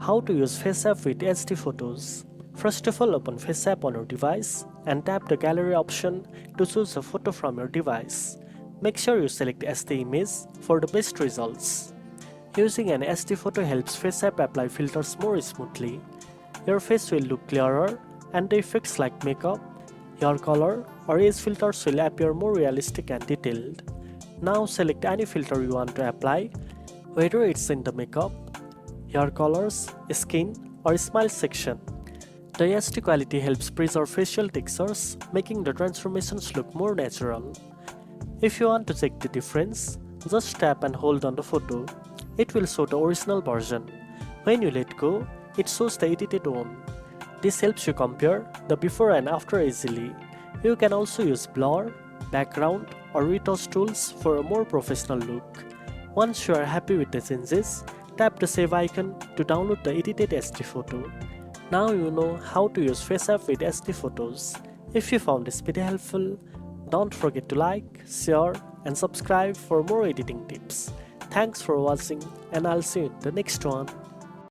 How to use FaceApp with HD photos. First of all, open FaceApp on your device and tap the gallery option to choose a photo from your device. Make sure you select SD image for the best results. Using an SD photo helps FaceApp apply filters more smoothly. Your face will look clearer and the effects like makeup, hair color or age filters will appear more realistic and detailed. Now select any filter you want to apply, whether it's in the makeup, hair colors, skin or smile section. The HD quality helps preserve facial textures, making the transformations look more natural. If you want to check the difference, just tap and hold on the photo. It will show the original version. When you let go, it shows the edited one. This helps you compare the before and after easily. You can also use blur, background or retouch tools for a more professional look. Once you are happy with the changes, tap the save icon to download the edited SD photo. Now you know how to use FaceApp with SD photos. If you found this video helpful, don't forget to like, share and subscribe for more editing tips. Thanks for watching and I'll see you in the next one.